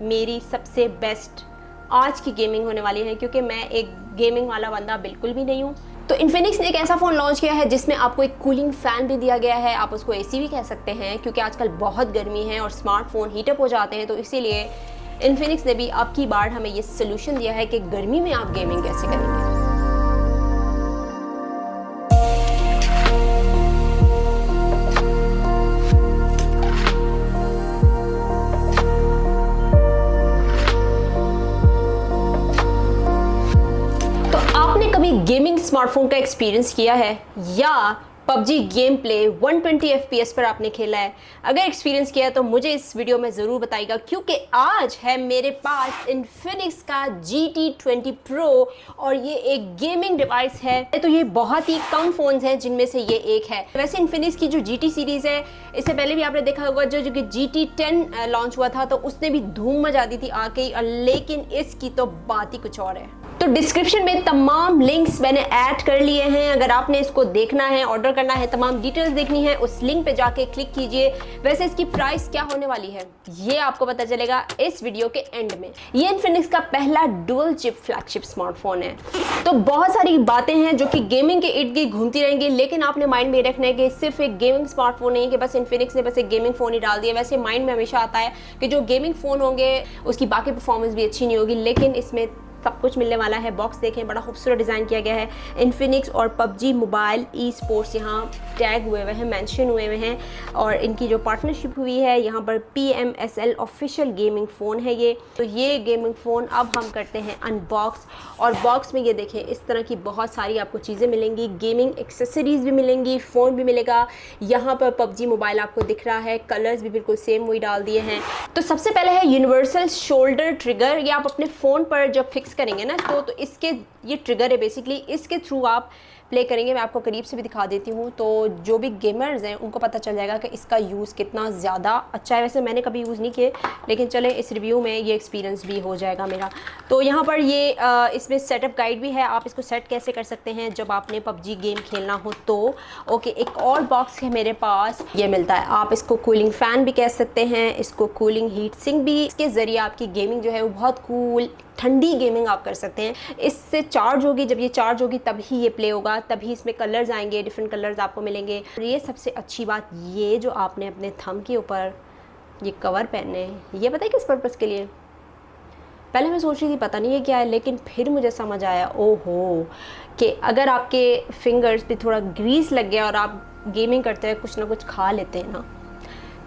मेरी सबसे बेस्ट आज की गेमिंग होने वाली है, क्योंकि मैं एक गेमिंग वाला बंदा बिल्कुल भी नहीं हूँ। तो इन्फिनिक्स ने एक ऐसा फ़ोन लॉन्च किया है जिसमें आपको एक कूलिंग फ़ैन भी दिया गया है, आप उसको एसी भी कह सकते हैं, क्योंकि आजकल बहुत गर्मी है और स्मार्टफोन हीटअप हो जाते हैं। तो इसीलिए इन्फिनिक्स ने भी अब की बार हमें ये सोल्यूशन दिया है कि गर्मी में आप गेमिंग कैसे करेंगे। गेमिंग स्मार्टफोन का एक्सपीरियंस किया है या पबजी गेम प्ले 120 FPS पर आपने खेला है? अगर एक्सपीरियंस किया है तो मुझे इस वीडियो में ज़रूर बताइएगा, क्योंकि आज है मेरे पास इन्फिनिक्स का GT20 Pro और ये एक गेमिंग डिवाइस है। तो ये बहुत ही कम फ़ोन्स हैं जिनमें से ये एक है। वैसे इन्फिनिक्स की जो GT सीरीज़ है, इससे पहले भी आपने देखा होगा जो कि GT10 लॉन्च हुआ था, तो उसने भी धूम मचा दी थी आके, लेकिन इसकी तो बात ही कुछ और है। तो डिस्क्रिप्शन में तमाम लिंक्स मैंने ऐड कर लिए हैं। अगर आपने इसको देखना है, ऑर्डर करना है, तमाम डिटेल्स देखनी है, उस लिंक पे जाके क्लिक कीजिए। वैसे इसकी प्राइस क्या होने वाली है ये आपको पता चलेगा इस वीडियो के एंड में। ये इन्फिनिक्स का पहला डुअल चिप फ्लैगशिप स्मार्टफोन है। तो बहुत सारी बातें हैं जो कि गेमिंग के इर्द गिर्द घूमती रहेंगी, लेकिन आपने माइंड में रखना है कि सिर्फ एक गेमिंग स्मार्टफोन नहीं है कि बस इन्फिनिक्स ने बस एक गेमिंग फ़ोन ही डाल दिया। वैसे माइंड में हमेशा आता है कि जो गेमिंग फ़ोन होंगे उसकी बाकी परफॉर्मेंस भी अच्छी नहीं होगी, लेकिन इसमें सब कुछ मिलने वाला है। बॉक्स देखें, बड़ा खूबसूरत डिज़ाइन किया गया है। इन्फिनिक्स और पबजी मोबाइल ई स्पोर्ट्स यहाँ टैग हुए हुए हैं, मेंशन हुए हुए हैं, और इनकी जो पार्टनरशिप हुई है यहाँ पर PMSL ऑफिशियल गेमिंग फ़ोन है ये। तो ये गेमिंग फ़ोन अब हम करते हैं अनबॉक्स, और बॉक्स में ये देखें इस तरह की बहुत सारी आपको चीज़ें मिलेंगी, गेमिंग एक्सेसरीज़ भी मिलेंगी, फ़ोन भी मिलेगा। यहाँ पर पबजी मोबाइल आपको दिख रहा है, कलर्स भी बिल्कुल सेम वही डाल दिए हैं। तो सबसे पहले है यूनिवर्सल शोल्डर ट्रिगर। ये आप अपने फ़ोन पर जब फिक्स करेंगे ना तो इसके ये ट्रिगर है बेसिकली, इसके थ्रू आप प्ले करेंगे। मैं आपको करीब से भी दिखा देती हूँ, तो जो भी गेमर्स हैं उनको पता चल जाएगा कि इसका यूज़ कितना ज़्यादा अच्छा है। वैसे मैंने कभी यूज़ नहीं किए, लेकिन चले इस रिव्यू में ये एक्सपीरियंस भी हो जाएगा मेरा। तो यहाँ पर ये इसमें सेटअप गाइड भी है, आप इसको सेट कैसे कर सकते हैं जब आपने पबजी गेम खेलना हो तो। ओके, एक और बॉक्स है मेरे पास, ये मिलता है। आप इसको कूलिंग फ़ैन भी कह सकते हैं, इसको कूलिंग हीट सिंक भी। इसके ज़रिए आपकी गेमिंग जो है वो बहुत कूल ठंडी गेमिंग आप कर सकते हैं। इससे चार्ज होगी, जब ये चार्ज होगी तभी ये प्ले होगा, तभी इसमें कलर्स आएंगे, डिफरेंट कलर्स आपको मिलेंगे। और ये सबसे अच्छी बात, ये जो आपने अपने थंब के ऊपर ये कवर पहनने हैं, ये पता है किस पर्पज़ के लिए? पहले मैं सोच रही थी पता नहीं ये क्या है, लेकिन फिर मुझे समझ आया, ओहो, कि अगर आपके फिंगर्स पे थोड़ा ग्रीस लग गया और आप गेमिंग करते हैं, कुछ ना कुछ खा लेते हैं ना,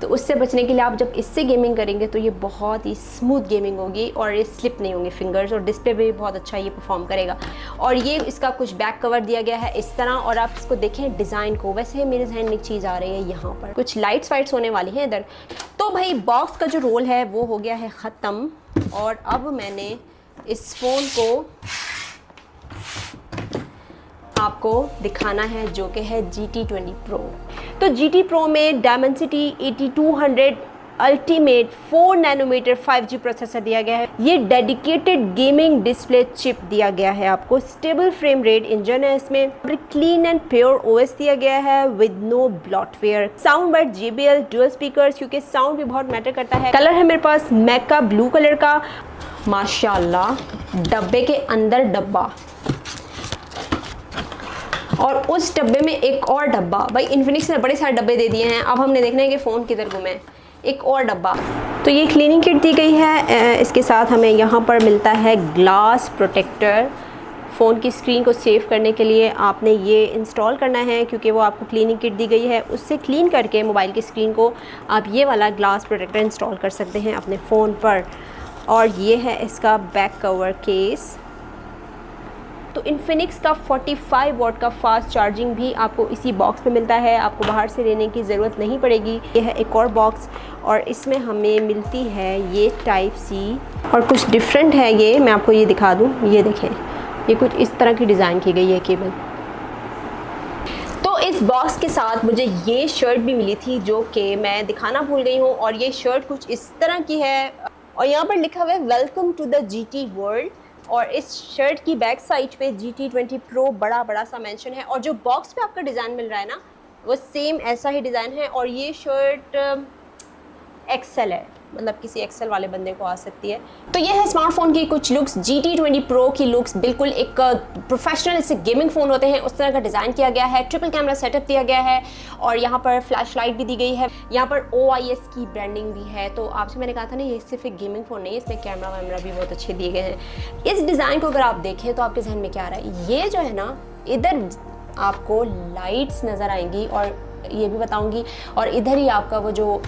तो उससे बचने के लिए आप जब इससे गेमिंग करेंगे तो ये बहुत ही स्मूथ गेमिंग होगी और ये स्लिप नहीं होंगे फिंगर्स, और डिस्प्ले पे भी बहुत अच्छा ये परफॉर्म करेगा। और ये इसका कुछ बैक कवर दिया गया है इस तरह, और आप इसको देखें डिज़ाइन को। वैसे मेरे जहन में एक चीज़ आ रही है, यहाँ पर कुछ लाइट्स वाइट्स होने वाली हैं इधर। तो भाई बॉक्स का जो रोल है वो हो गया है ख़त्म, और अब मैंने इस फ़ोन को आपको दिखाना है जो कि है GT20 Pro। तो GT Pro में Dimensity 8200 ultimate 4 nanometre 5G processor दिया गया है। ये डेडिकेटेड गेमिंग डिस्प्ले चिप दिया गया है आपको। स्टेबल फ्रेम रेट इंजन है इसमें। क्लीन एंड प्योर OS दिया गया है with no bloatware. Sound bar JBL dual speakers, क्योंकि साउंड भी बहुत मैटर करता है। कलर है मेरे पास मैका ब्लू कलर का। माशाल्लाह, डब्बे के अंदर डब्बा, और उस डब्बे में एक और डब्बा। भाई इन्फिनिक्स ने बड़े सारे डब्बे दे दिए हैं, अब हमने देखना है कि फ़ोन किधर घूमे। एक और डब्बा। तो ये क्लीनिंग किट दी गई है। इसके साथ हमें यहाँ पर मिलता है ग्लास प्रोटेक्टर। फ़ोन की स्क्रीन को सेव करने के लिए आपने ये इंस्टॉल करना है, क्योंकि वो आपको क्लीनिंग किट दी गई है। उससे क्लीन करके मोबाइल की स्क्रीन को आप ये वाला ग्लास प्रोटेक्टर इंस्टॉल कर सकते हैं अपने फ़ोन पर। और ये है इसका बैक कवर केस। तो इन्फिनिक्स का 45 वॉट का फास्ट चार्जिंग भी आपको इसी बॉक्स में मिलता है, आपको बाहर से लेने की ज़रूरत नहीं पड़ेगी। ये है एक और बॉक्स, और इसमें हमें मिलती है ये टाइप सी, और कुछ डिफरेंट है ये, मैं आपको ये दिखा दूँ। ये देखें, ये कुछ इस तरह की डिज़ाइन की गई है केबल। तो इस बॉक्स के साथ मुझे ये शर्ट भी मिली थी जो कि मैं दिखाना भूल गई हूँ, और ये शर्ट कुछ इस तरह की है, और यहाँ पर लिखा हुआ है welcome to the GT world. और इस शर्ट की बैक साइड पे GT20 Pro बड़ा बड़ा सा मेंशन है, और जो बॉक्स पे आपका डिज़ाइन मिल रहा है ना वो सेम ऐसा ही डिज़ाइन है। और ये शर्ट XL है, मतलब किसी एक्सेल वाले बंदे को आ सकती है। तो ये है स्मार्टफोन की कुछ लुक्स। GT20 Pro की लुक्स बिल्कुल एक प्रोफेशनल जैसे गेमिंग फ़ोन होते हैं उस तरह का डिज़ाइन किया गया है। ट्रिपल कैमरा सेटअप दिया गया है और यहाँ पर फ्लैश लाइट भी दी गई है। यहाँ पर OIS की ब्रांडिंग भी है। तो आपसे मैंने कहा था ना, ये सिर्फ एक गेमिंग फ़ोन नहीं है, इसमें कैमरा वैमरा भी बहुत अच्छे दिए गए हैं। इस डिज़ाइन को अगर आप देखें तो आपके जहन में क्या आ रहा है? ये जो है ना, इधर आपको लाइट्स नज़र आएंगी और ये भी बताऊंगी, और इधर ही आपका वो जो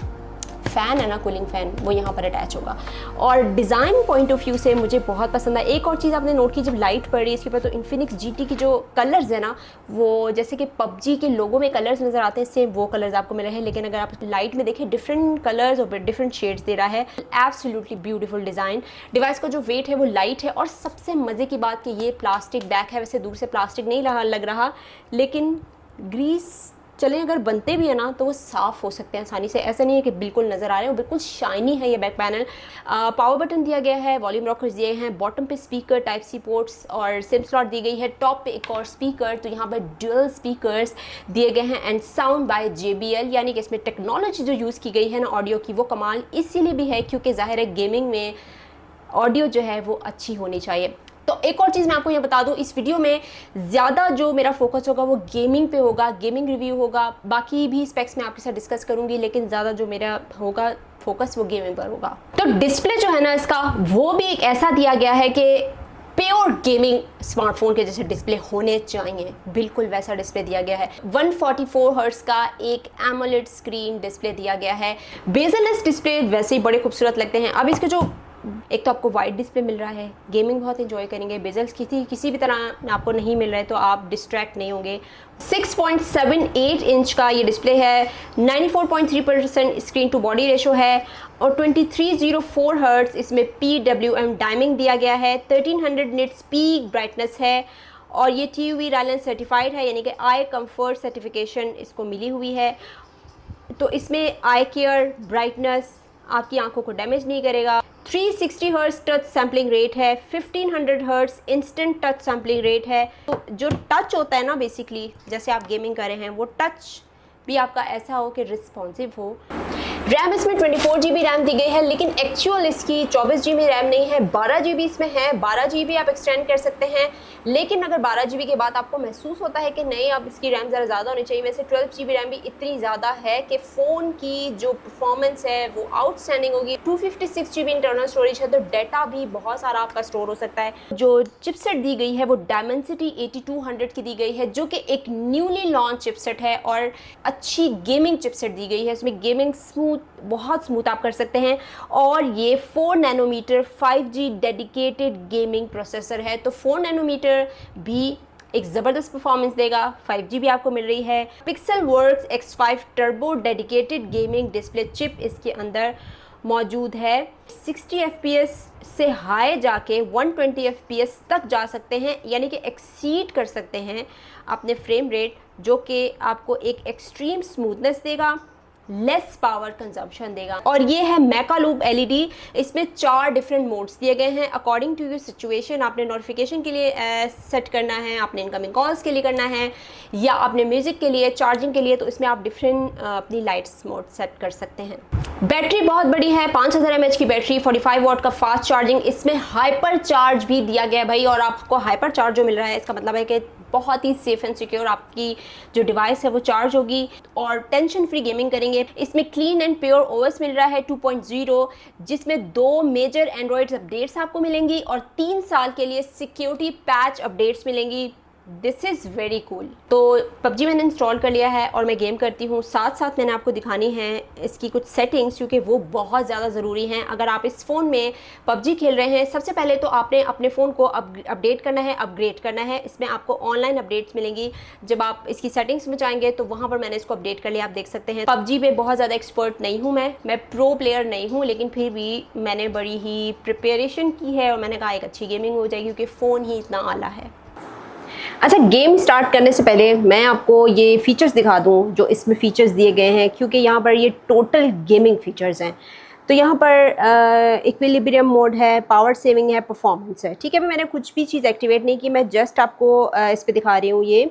फ़ैन है ना, कूलिंग फ़ैन, वो यहाँ पर अटैच होगा। और डिज़ाइन पॉइंट ऑफ व्यू से मुझे बहुत पसंद है। एक और चीज़ आपने नोट की, जब लाइट पड़ रही है इसके ऊपर, तो इन्फिनिक्स GT की जो कलर्स है ना, वो जैसे कि PUBG के लोगों में कलर्स नज़र आते हैं, सेम वो कलर्स आपको मिल रहे हैं। लेकिन अगर आप लाइट में देखें, डिफरेंट कलर्स और डिफरेंट शेड्स दे रहा है। Absolutely beautiful design. डिवाइस का जो वेट है वो लाइट है, और सबसे मज़े की बात कि ये प्लास्टिक बैक है। वैसे दूर से प्लास्टिक नहीं लग रहा, लेकिन ग्रीस चलें अगर बनते भी है ना, तो वो साफ़ हो सकते हैं आसानी से। ऐसा नहीं है कि बिल्कुल नज़र आ रहे हैं, बिल्कुल शाइनी है ये बैक पैनल। पावर बटन दिया गया है, वॉल्यूम रॉकर्स दिए हैं, बॉटम पे स्पीकर टाइप सी पोर्ट्स और सिम स्लॉट दी गई है, टॉप पे एक और स्पीकर। तो यहाँ पर ड्यूअल स्पीकर्स दिए गए हैं एंड साउंड बाय JBL, यानी कि इसमें टेक्नोलॉजी जो यूज़ की गई है ना ऑडियो की, वो कमाल इसीलिए भी है क्योंकि ज़ाहिर है गेमिंग में ऑडियो जो है वो अच्छी होनी चाहिए। तो एक और चीज़ मैं आपको ये बता दूं, इस वीडियो में ज़्यादा जो मेरा फोकस होगा वो गेमिंग पे होगा, गेमिंग रिव्यू होगा। बाकी भी स्पेक्स मैं आपके साथ डिस्कस करूंगी, लेकिन ज़्यादा जो मेरा होगा फोकस वो गेमिंग पर होगा। तो डिस्प्ले जो है ना इसका, वो भी एक ऐसा दिया गया है कि प्योर गेमिंग स्मार्टफोन के जैसे डिस्प्ले होने चाहिए, बिल्कुल वैसा डिस्प्ले दिया गया है। 144 हर्ट्ज का एक एमोलेड स्क्रीन डिस्प्ले दिया गया है। बेजललेस डिस्प्ले वैसे ही बड़े खूबसूरत लगते हैं। अब इसके जो एक तो आपको वाइड डिस्प्ले मिल रहा है, गेमिंग बहुत एंजॉय करेंगे। बेजल्स किसी भी तरह आपको नहीं मिल रहा है तो आप डिस्ट्रैक्ट नहीं होंगे। 6.78 इंच का ये डिस्प्ले है, 94.3% स्क्रीन टू बॉडी रेशो है और 2304 हर्ट्ज इसमें PWM डायमिंग दिया गया है। 1300 निट्स पीक ब्राइटनेस है और ये TUV Rylan सर्टिफाइड है, यानी कि आई कंफर्ट सर्टिफिकेशन इसको मिली हुई है। तो इसमें आई केयर ब्राइटनेस आपकी आंखों को डैमेज नहीं करेगा। 360 हर्ट्ज टच सैम्पलिंग रेट है, 1500 hertz instant touch sampling rate है। तो जो टच होता है ना, बेसिकली जैसे आप गेमिंग कर रहे हैं, वो टच भी आपका ऐसा हो कि रिस्पॉन्सिव हो। रैम इसमें 24 GB रैम दी गई है, लेकिन एक्चुअल इसकी 24 GB रैम नहीं है, 12 GB इसमें है। 12 GB आप एक्सटेंड कर सकते हैं, लेकिन अगर 12 GB के बाद आपको महसूस होता है कि नहीं, अब इसकी रैम ज़रा ज़्यादा होनी चाहिए, वैसे 12 GB रैम भी इतनी ज़्यादा है कि फ़ोन की जो परफॉर्मेंस है वो आउटस्टैंडिंग होगी। 256 GB इंटरनल स्टोरेज है, तो डाटा भी बहुत सारा आपका स्टोर हो सकता है। जो चिपसेट दी गई है वो Dimensity 8200 की दी गई है, जो कि एक न्यूली लॉन्च चिपसेट है और अच्छी गेमिंग चिपसेट दी गई है। इसमें गेमिंग बहुत स्मूथ आप कर सकते हैं और ये 4 nanometre 5G dedicated gaming processor है। तो 4 नैनोमीटर भी एक ज़बरदस्त परफॉर्मेंस देगा। 5G भी आपको मिल रही है। Pixelworks X5 turbo dedicated gaming display chip इसके अंदर मौजूद है। 60 FPS से हाई जाके 120 FPS तक जा सकते हैं, यानी कि एक्सीड कर सकते हैं अपने फ्रेम रेट, जो कि आपको एक एक्सट्रीम स्मूथनेस देगा, लेस पावर कंजम्पशन देगा। और ये है मेका लूप LED। इसमें 4 डिफरेंट मोड्स दिए गए हैं अकॉर्डिंग टू योर सिचुएशन। आपने नोटिफिकेशन के लिए सेट करना है, आपने इनकमिंग कॉल्स के लिए करना है, या आपने म्यूज़िक के लिए, चार्जिंग के लिए, तो इसमें आप डिफरेंट अपनी लाइट्स मोड सेट कर सकते हैं। बैटरी बहुत बड़ी है, 5000 mAh की बैटरी, 45 वाट का फास्ट चार्जिंग। इसमें हाइपर चार्ज भी दिया गया है भाई, और आपको हाइपर चार्ज जो मिल रहा है इसका मतलब है कि बहुत ही सेफ एंड सिक्योर आपकी जो डिवाइस है वो चार्ज होगी और टेंशन फ्री गेमिंग करेंगे। इसमें क्लीन एंड प्योर OS मिल रहा है 2.0, जिसमें 2 मेजर एंड्रॉयड्स अपडेट्स आपको मिलेंगी और 3 साल के लिए सिक्योरिटी पैच अपडेट्स मिलेंगी। This is very cool. तो PUBG मैंने इंस्टॉल कर लिया है और मैं गेम करती हूँ। साथ साथ मैंने आपको दिखानी है इसकी कुछ सेटिंग्स, क्योंकि वो बहुत ज़्यादा ज़रूरी हैं। अगर आप इस फ़ोन में PUBG खेल रहे हैं, सबसे पहले तो आपने अपने फ़ोन को अपडेट करना है, अपग्रेड करना है। इसमें आपको ऑनलाइन अपडेट्स मिलेंगी। जब आप इसकी सेटिंग्स में जाएंगे तो वहाँ पर मैंने इसको अपडेट कर लिया, आप देख सकते हैं। PUBG में बहुत ज़्यादा एक्सपर्ट नहीं हूँ मैं प्रो प्लेयर नहीं हूँ, लेकिन फिर भी मैंने बड़ी ही प्रिपरेशन की है और मैंने कहा एक अच्छी गेमिंग हो जाएगी क्योंकि फ़ोन ही इतना आला है। अच्छा, गेम स्टार्ट करने से पहले मैं आपको ये फ़ीचर्स दिखा दूँ जो इसमें फ़ीचर्स दिए गए हैं, क्योंकि यहाँ पर ये टोटल गेमिंग फ़ीचर्स हैं। तो यहाँ पर इक्विलिब्रियम मोड है, पावर सेविंग है, परफॉर्मेंस है। ठीक है, मैंने कुछ भी चीज़ एक्टिवेट नहीं की, मैं जस्ट आपको इस पर दिखा रही हूँ। ये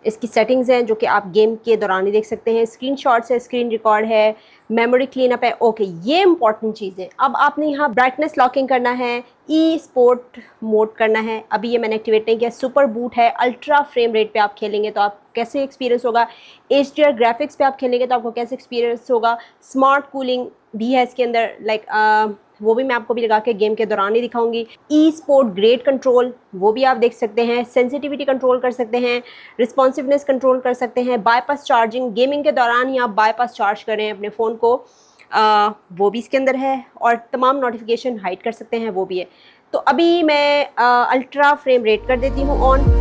इसकी सेटिंग्स हैं जो कि आप गेम के दौरान ही देख सकते हैं, स्क्रीनशॉट्स है, स्क्रीन रिकॉर्ड है, मेमोरी क्लीनअप है। ओके, ये इंपॉर्टेंट चीज़ें। अब आपने यहाँ ब्राइटनेस लॉकिंग करना है, ई स्पोर्ट मोड करना है, अभी ये मैंने एक्टिवेट नहीं किया। सुपर बूट है, अल्ट्रा फ्रेम रेट पे आप खेलेंगे तो आप कैसे एक्सपीरियंस होगा, HDR ग्राफिक्स पे आप खेलेंगे तो आपको कैसे एक्सपीरियंस होगा। स्मार्ट कूलिंग भी है इसके अंदर, वो भी मैं आपको भी लगा के गेम के दौरान ही दिखाऊंगी। ई स्पोर्ट ग्रेड कंट्रोल, वो भी आप देख सकते हैं। सेंसिटिविटी कंट्रोल कर सकते हैं, रिस्पॉन्सिवनेस कंट्रोल कर सकते हैं, बाईपास चार्जिंग, गेमिंग के दौरान ही आप बाईपास चार्ज करें अपने फ़ोन को, वो भी इसके अंदर है। और तमाम नोटिफिकेशन हाइड कर सकते हैं, वो भी है। तो अभी मैं अल्ट्रा फ्रेम रेट कर देती हूँ ऑन।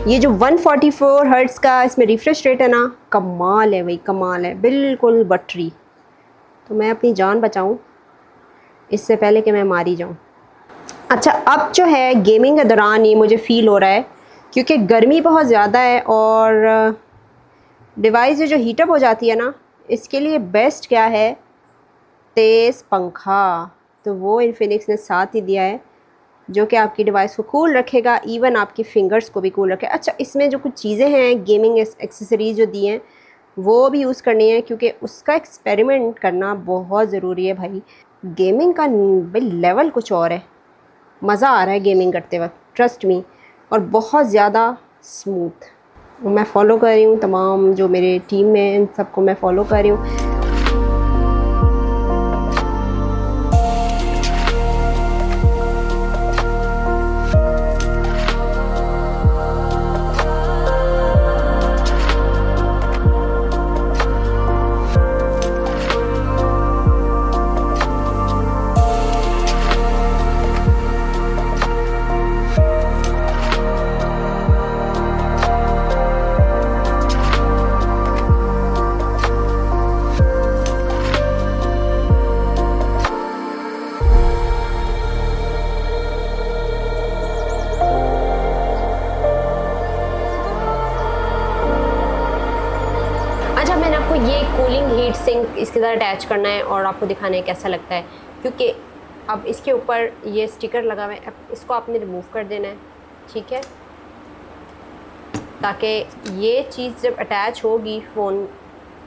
ये जो 144 हर्ट्ज़ का इसमें रिफ्रेश रेट है ना, कमाल है भाई, कमाल है, बिल्कुल बटरी। तो मैं अपनी जान बचाऊं इससे पहले कि मैं मारी जाऊं। अच्छा, अब जो है गेमिंग के दौरान ये मुझे फ़ील हो रहा है क्योंकि गर्मी बहुत ज़्यादा है और डिवाइस जो हीटअप हो जाती है ना, इसके लिए बेस्ट क्या है, तेज़ पंखा। तो वो इन्फिनिक्स ने साथ ही दिया है जो कि आपकी डिवाइस को कूल रखेगा, इवन आपकी फिंगर्स को भी कूल रखेगा। अच्छा, इसमें जो कुछ चीज़ें हैं गेमिंग एक्सेसरीज जो दी हैं वो भी यूज़ करनी है क्योंकि उसका एक्सपेरिमेंट करना बहुत ज़रूरी है भाई। गेमिंग का भाई लेवल कुछ और है, मज़ा आ रहा है गेमिंग करते वक्त, ट्रस्ट मी, और बहुत ज़्यादा स्मूथ। मैं फ़ॉलो कर रही हूँ, तमाम जो मेरे टीम में इन सबको मैं फ़ॉलो कर रही हूँ। अच्छा, मैंने आपको ये कूलिंग हीट सिंक इसके साथ अटैच करना है और आपको दिखाना है कैसा लगता है, क्योंकि अब इसके ऊपर ये स्टिकर लगा हुआ है। अब इसको आपने रिमूव कर देना है, ठीक है, ताकि ये चीज़ जब अटैच होगी फ़ोन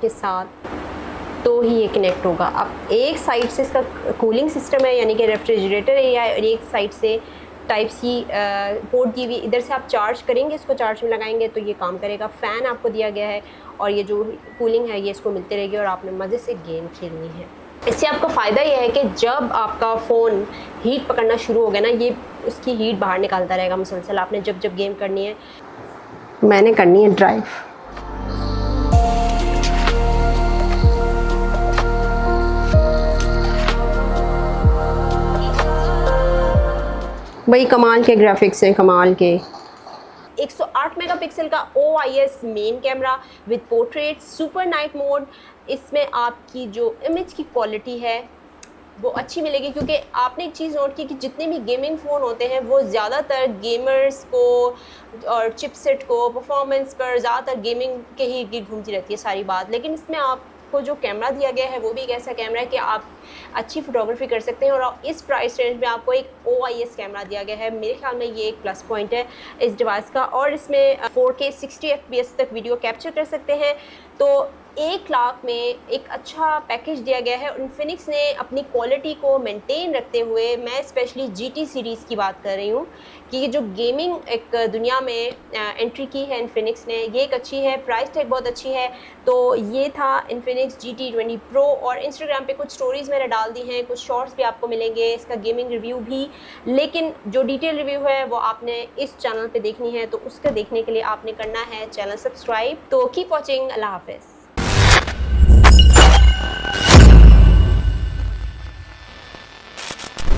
के साथ तो ही ये कनेक्ट होगा। अब एक साइड से इसका कूलिंग सिस्टम है, यानी कि रेफ्रिजरेटर एरिया है, और एक साइड से टाइप सी पोर्ट दी हुई। इधर से आप चार्ज करेंगे, इसको चार्ज में लगाएंगे तो ये काम करेगा। फ़ैन आपको दिया गया है और ये जो कूलिंग है ये इसको मिलती रहेगी और आपने मज़े से गेम खेलनी है। इससे आपका फ़ायदा ये है कि जब आपका फ़ोन हीट पकड़ना शुरू हो गया ना, ये उसकी हीट बाहर निकालता रहेगा मुसलसल। आपने जब जब गेम करनी है, मैंने करनी है ड्राइव। भाई कमाल के ग्राफिक्स हैं, कमाल के। 108 मेगापिक्सल का OIS main camera with portrait super night mode. इसमें आपकी जो इमेज की क्वालिटी है वो अच्छी मिलेगी, क्योंकि आपने एक चीज़ नोट की कि जितने भी गेमिंग फ़ोन होते हैं वो ज़्यादातर गेमर्स को और चिपसेट को परफॉर्मेंस पर ज़्यादातर गेमिंग के ही गिर घूमती रहती है सारी बात। लेकिन इसमें आपको जो कैमरा दिया गया है वो भी एक ऐसा कैमरा है कि आप अच्छी फोटोग्राफी कर सकते हैं, और इस प्राइस रेंज में आपको एक OIS कैमरा दिया गया है। मेरे ख्याल में ये एक प्लस पॉइंट है इस डिवाइस का। और इसमें 4K 60 FPS तक वीडियो कैप्चर कर सकते हैं। तो 1 लाख में एक अच्छा पैकेज दिया गया है। इन्फिनिक्स ने अपनी क्वालिटी को मेंटेन रखते हुए, मैं स्पेशली GT सीरीज़ की बात कर रही हूँ कि ये जो गेमिंग एक दुनिया में एंट्री की है इन्फिनिक्स ने, ये एक अच्छी है, प्राइस टैग बहुत अच्छी है। तो ये था इन्फिनिक्स GT20 Pro। और इंस्टाग्राम पे कुछ स्टोरीज़ मैंने डाल दी हैं, कुछ शॉर्ट्स भी आपको मिलेंगे, इसका गेमिंग रिव्यू भी। लेकिन जो डिटेल रिव्यू है वो आपने इस चैनल पे देखनी है, तो उसका देखने के लिए आपने करना है चैनल सब्सक्राइब। तो कीप वॉचिंग, अल्लाह हाफिज़।